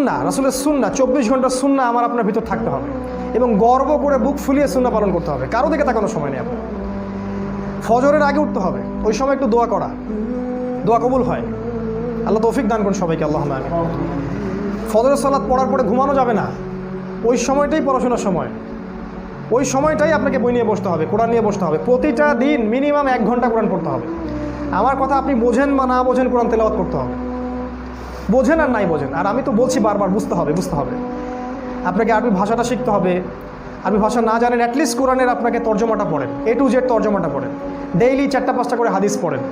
সুন্নাহ, রাসূলের সুন্নাহ, 24 ঘন্টার সুন্নাহ আমার আপনার ভিতর থাকতে হবে এবং গর্ব করে বুক ফুলিয়ে সুন্নাহ পালন করতে হবে। কারো দিকে তাকানোর সময় নেই আপনার। ফজরের আগে উঠতে হবে, ওই সময় একটু দোয়া করা, দোয়া কবুল হয়। আল্লাহ তৌফিক দান করুন সবাইকে, আল্লাহুম্মা আমিন। ফজরের সালাত পড়ার পরে ঘুমানো যাবে না, ওই সময়টাই পড়াশোনার সময়, ওই সময়টাই আপনাকে বই নিয়ে বসতে হবে, কোরআন নিয়ে বসতে হবে। প্রতিটা দিন মিনিমাম 1 ঘন্টা কোরআন পড়তে হবে। আমার কথা আপনি বোঝেন বা না বোঝেন, কোরআন তেলাওয়াত করতে হবে, বোঝেন আর নাই বোঝেন। আর আমি তো বলছি বারবার, বুঝতে হবে, বুঝতে হবে। আপনাকে আরবি ভাষাটা শিখতে হবে। আরবি ভাষা না জানেন, অ্যাটলিস্ট কোরআনের আপনাকে তর্জমাটা পড়েন, A to Z তর্জমাটা পড়েন। ডেইলি 4-5টা করে হাদিস পড়েন,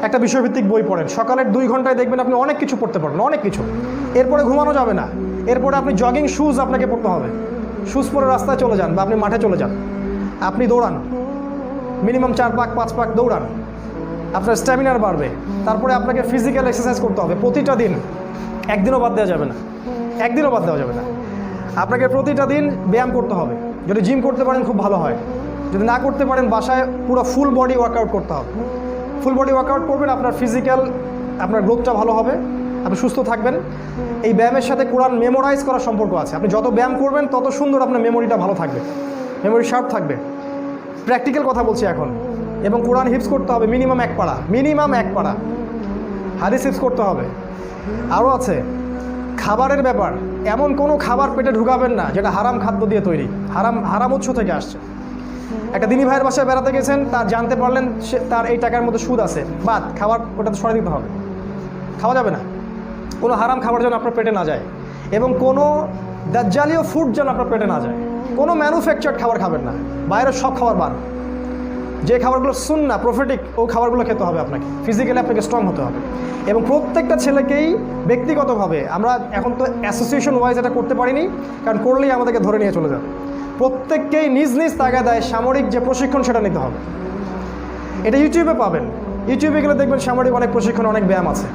একটা বিষয়ভিত্তিক বই পড়েন। সকালের 2 ঘন্টায় দেখবেন আপনি অনেক কিছু পড়তে পারবেন, অনেক কিছু। এরপরে ঘুমানো যাবে না, এরপরে আপনি জগিং শুজ আপনাকে পড়তে হবে। শুজ পরে রাস্তায় চলে যান বা আপনি মাঠে চলে যান, আপনি দৌড়ান, মিনিমাম 4 পাক 5 পাক দৌড়ান, আপনার স্ট্যামিনার বাড়বে। তারপরে আপনাকে ফিজিক্যাল এক্সারসাইজ করতে হবে প্রতিটা দিন, একদিনও বাদ দেওয়া যাবে না, একদিনও বাদ দেওয়া যাবে না। আপনাকে প্রতিটা দিন ব্যায়াম করতে হবে। যদি জিম করতে পারেন খুব ভালো হয়, যদি না করতে পারেন বাসায় পুরো ফুল বডি ওয়ার্কআউট করতে হবে। ফুল বডি ওয়ার্কআউট করবেন, আপনার ফিজিক্যাল, আপনার গ্রোথটা ভালো হবে, আপনি সুস্থ থাকবেন। এই ব্যায়ামের সাথে কোরআন মেমোরাইজ করার সম্পর্ক আছে। আপনি যত ব্যায়াম করবেন তত সুন্দর আপনার মেমোরিটা ভালো থাকবে, মেমোরি শার্প থাকবে। প্র্যাকটিক্যাল কথা বলছি এখন। এবং কোরআন হিফজ করতে হবে মিনিমাম 1 পারা, মিনিমাম 1 পারা হাদিস হিফজ করতে হবে। আরও আছে খাবারের ব্যাপার, এমন কোনো খাবার পেটে ঢুকাবেন না যেটা হারাম খাদ্য দিয়ে তৈরি, হারাম উৎস থেকে আসছে। একটা দিনী ভাইয়ের বাসায় বেড়াতে গেছেন, তার জানতে পারলেন সে তার এই টাকার মধ্যে সুদ আছে, বাদ খাবার ওটা তো সরাই দিতে হবে, খাওয়া যাবে না। কোনো হারাম খাবার যেন আপনার পেটে না যায়, এবং কোনো দাজ্জালীয় ফুড যেন আপনার পেটে না যায়। কোনো ম্যানুফ্যাকচার্ড খাবার খাবেন না, বাইরের সব খাবার বাদ। যে খাবারগুলো সুন্নাহ প্রফেটিক, ও খাবারগুলো খেতে হবে আপনাকে। ফিজিক্যালি আপনাকে স্ট্রং হতে হবে। এবং প্রত্যেকটা ছেলেকেই ব্যক্তিগতভাবে, আমরা এখন তো অ্যাসোসিয়েশন ওয়াইজ এটা করতে পারিনি, কারণ করলেই আমাদেরকে ধরে নিয়ে চলে যাবে। প্রত্যেককেই নিজ নিজ তাগাদায় সামরিক যে প্রশিক্ষণ সেটা নিতে হবে। এটা ইউটিউবে পাবেন, ইউটিউবে গেলে দেখবেন সামরিক অনেক প্রশিক্ষণ, অনেক ব্যায়াম আছে।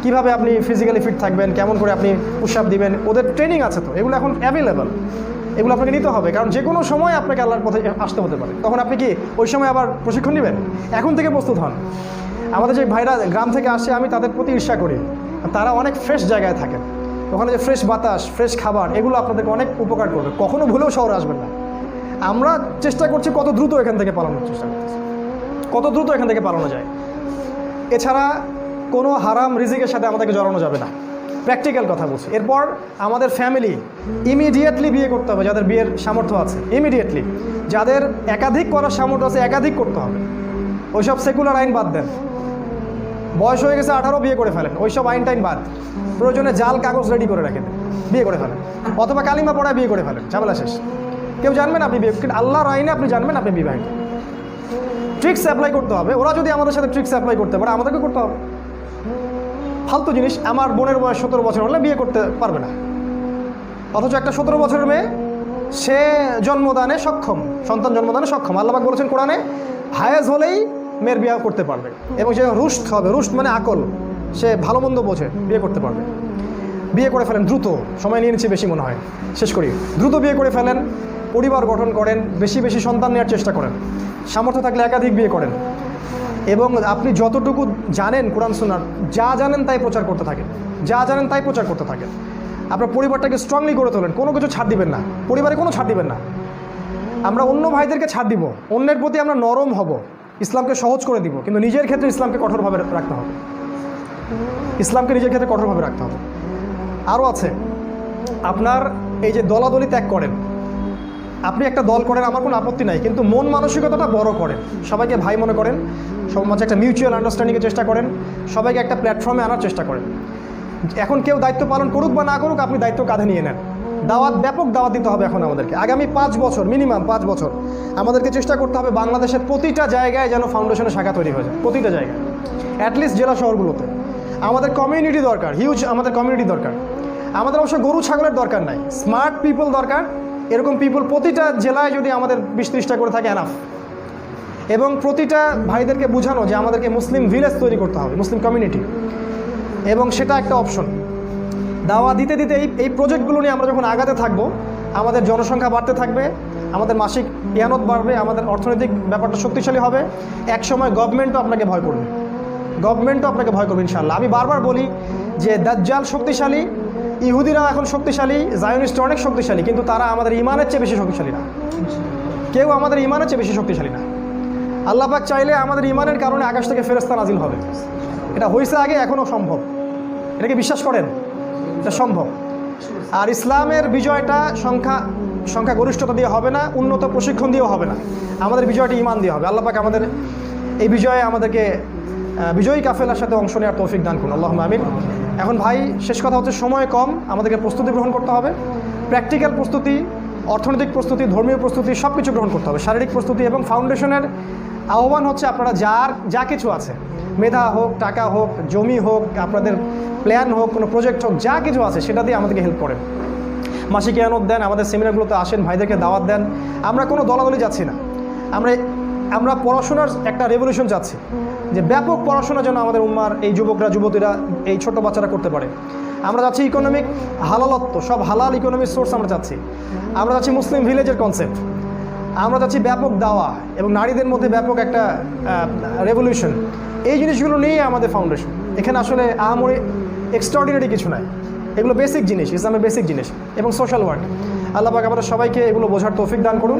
কীভাবে আপনি ফিজিক্যালি ফিট থাকবেন, কেমন করে আপনি পুশ আপ দিবেন, ওদের ট্রেনিং আছে। তো এগুলো এখন অ্যাভেলেবল, এগুলো আপনাকে নিতে হবে। কারণ যে কোনো সময় আপনাকে আল্লাহর পথে আসতে হতে পারে, তখন আপনি কি ওই সময় আবার প্রশিক্ষণ নেবেন? এখন থেকে প্রস্তুত হন। আমাদের যে ভাইরা গ্রাম থেকে আসে, আমি তাদের প্রতি ঈর্ষা করি। তারা অনেক ফ্রেশ জায়গায় থাকেন, ওখানে যে ফ্রেশ বাতাস, ফ্রেশ খাবার, এগুলো আপনাদেরকে অনেক উপকার করবে। কখনো ভুলেও শহরে আসবেন না। আমরা চেষ্টা করছি কত দ্রুত এখান থেকে পালানোর চেষ্টা করছি, কত দ্রুত এখান থেকে পালানো যায়। এছাড়া কোনো হারাম রিজিকের সাথে আমাদেরকে জড়ানো যাবে না, প্র্যাকটিক্যাল কথা বলছি। এরপর আমাদের ফ্যামিলি ইমিডিয়েটলি বিয়ে করতে হবে, যাদের বিয়ের সামর্থ্য আছে ইমিডিয়েটলি। যাদের একাধিক করার সামর্থ্য আছে একাধিক করতে হবে। ওইসব সেকুলার আইন বাদ দেন, বয়স হয়ে গেছে 18 বিয়ে করে ফেলেন, ওইসব আইন টাইন বাদ। প্রয়োজনে জাল কাগজ রেডি করে রেখে দেন, বিয়ে করে ফেলেন, অথবা কালিমা পড়ায় বিয়ে করে ফেলেন, ঝামেলা শেষ। কেউ জানবেন আপনি বিয়ে, কিন্তু আল্লাহর আইনে আপনি জানবেন আপনি বিবাহিত। ট্রিক্স অ্যাপ্লাই করতে হবে। ওরা যদি আমাদের সাথে ট্রিক্স অ্যাপ্লাই করতে পারে, আমাদেরকে করতে হবে। ফালতু জিনিস। আমার বোনের বয়স 17 বছর হলে বিয়ে করতে পারবে না, অথচ একটা 17 বছরের মেয়ে, সে জন্মদানে সক্ষম, সন্তান জন্মদানে সক্ষম। আল্লাহ পাক বলেছেন কোরআনে, হায়েজ হলেই মেয়ের বিয়ে করতে পারবে, এবং সে রুষ্ট হবে। রুষ্ট মানে আকল, সে ভালো মন্দ বোঝে, বিয়ে করতে পারবে। বিয়ে করে ফেলেন দ্রুত, সময় নিয়ে নিচ্ছে বেশি মনে হয়, শেষ করি। দ্রুত বিয়ে করে ফেলেন, পরিবার গঠন করেন, বেশি বেশি সন্তান নেওয়ার চেষ্টা করেন, সামর্থ্য থাকলে একাধিক বিয়ে করেন। এবং আপনি যতটুকু জানেন কোরআন সুন্নাহ, যা জানেন তাই প্রচার করতে থাকেন, যা জানেন তাই প্রচার করতে থাকেন। আপনার পরিবারটাকে স্ট্রংলি করে তোলেন, কোনো কিছু ছাড় দিবেন না, পরিবারে কোনো ছাড় দিবেন না। আমরা অন্য ভাইদেরকে ছাড় দিব, অন্যের প্রতি আমরা নরম হব, ইসলামকে সহজ করে দিব, কিন্তু নিজের ক্ষেত্রে ইসলামকে কঠোরভাবে রাখতে হবে, ইসলামকে নিজের ক্ষেত্রে কঠোরভাবে রাখতে হবে। আরও আছে, আপনার এই যে দলাদলি ত্যাগ করেন, আপনি একটা দল করেন, আমার কোনো আপত্তি নাই, কিন্তু মন মানসিকতাটা বড় করেন, সবাইকে ভাই মনে করেন, সবার মাঝে একটা মিউচুয়াল আন্ডারস্ট্যান্ডিংয়ের চেষ্টা করেন, সবাইকে একটা প্ল্যাটফর্মে আনার চেষ্টা করেন। এখন কেউ দায়িত্ব পালন করুক বা না করুক, আপনি দায়িত্ব কাঁধে নিয়ে নেন। দাওয়াত, ব্যাপক দাওয়াত দিতে হবে এখন আমাদেরকে। আগামী 5 বছর, মিনিমাম 5 বছর আমাদেরকে চেষ্টা করতে হবে বাংলাদেশের প্রতিটা জায়গায় যেন ফাউন্ডেশনের শাখা তৈরি হয়ে যায়, প্রতিটা জায়গায়, অ্যাটলিস্ট জেলা শহরগুলোতে। আমাদের কমিউনিটি দরকার, হিউজ আমাদের কমিউনিটি দরকার। আমাদের অবশ্য গরু ছাগলের দরকার নাই, স্মার্ট পিপল দরকার। এরকম পিপল প্রতিটা জেলায় যদি আমাদের 20-30টা করে থাকে এনাফ। এবং প্রতিটা ভাইদেরকে বোঝানো যে আমাদেরকে মুসলিম ভিলেজ তৈরি করতে হবে, মুসলিম কমিউনিটি, এবং সেটা একটা অপশন। দাওয়া দিতে দিতে এই প্রজেক্টগুলো নিয়ে আমরা যখন আগাতে থাকবো, আমাদের জনসংখ্যা বাড়তে থাকবে, আমাদের মাসিক ইয়ানত বাড়বে, আমাদের অর্থনৈতিক ব্যাপারটা শক্তিশালী হবে। এক সময় গভর্নমেন্টও আপনাকে ভয় করবে, গভর্নমেন্টও আপনাকে ভয় করবে ইনশাআল্লাহ। আমি বারবার বলি যে দাজ্জাল শক্তিশালী, ইহুদিরা এখন শক্তিশালী, জায়নিস্ট অনেক শক্তিশালী, কিন্তু তারা আমাদের ইমানের চেয়ে বেশি শক্তিশালী না। কেউ আমাদের ইমানের চেয়ে বেশি শক্তিশালী না। আল্লাহ পাক চাইলে আমাদের ইমানের কারণে আকাশ থেকে ফেরেশতা নাজিল হবে। এটা হয়েছে আগে, এখনও সম্ভব। এটাকে বিশ্বাস করেন? এটা সম্ভব। আর ইসলামের বিজয়টা সংখ্যাগরিষ্ঠতা দিয়ে হবে না, উন্নত প্রশিক্ষণ দিয়েও হবে না। আমাদের বিজয়টা ইমান দিয়ে হবে। আল্লাহ পাক আমাদের এই বিজয়ে আমাদেরকে বিজয়ী কাফেলার সাথে অংশ নেওয়ার তৌফিক দান করুন, আল্লাহুম্মা আমিন। এখন ভাই, শেষ কথা হচ্ছে, সময় কম, আমাদেরকে প্রস্তুতি গ্রহণ করতে হবে। প্র্যাকটিক্যাল প্রস্তুতি, অর্থনৈতিক প্রস্তুতি, ধর্মীয় প্রস্তুতি, সব কিছু গ্রহণ করতে হবে, শারীরিক প্রস্তুতি। এবং ফাউন্ডেশনের আহ্বান হচ্ছে, আপনারা যা কিছু আছে, মেধা হোক, টাকা হোক, জমি হোক, আপনাদের প্ল্যান হোক, কোনো প্রজেক্ট হোক, যা কিছু আছে সেটা দিয়ে আমাদেরকে হেল্প করেন। মাসিক ইয়ানত দেন, আমাদের সেমিনারগুলোতে আসেন, ভাইদেরকে দাওয়াত দেন। আমরা কোনো দলাদলি যাচ্ছি না, আমরা পড়াশোনার একটা রেভলিউশন চাচ্ছি, যে ব্যাপক পড়াশোনা যেন আমাদের উম্মার এই যুবকরা, যুবতীরা, এই ছোট বাচ্চারা করতে পারে। আমরা যাচ্ছি ইকোনমিক হালালত্ব, সব হালাল ইকোনমিক সোর্স আমরা চাচ্ছি। আমরা যাচ্ছি মুসলিম ভিলেজের কনসেপ্ট। আমরা যাচ্ছি ব্যাপক দাওয়া এবং নারীদের মধ্যে ব্যাপক একটা রেভলিউশন। এই জিনিসগুলো নিয়েই আমাদের ফাউন্ডেশন। এখানে আসলে আহামরি এক্সট্রাঅর্ডিনারি কিছু নাই, এগুলো বেসিক জিনিস, ইসলামের বেসিক জিনিস এবং সোশ্যাল ওয়ার্ক। আল্লাহ পাক আমাদের সবাইকে এগুলো বোঝার তৌফিক দান করুন।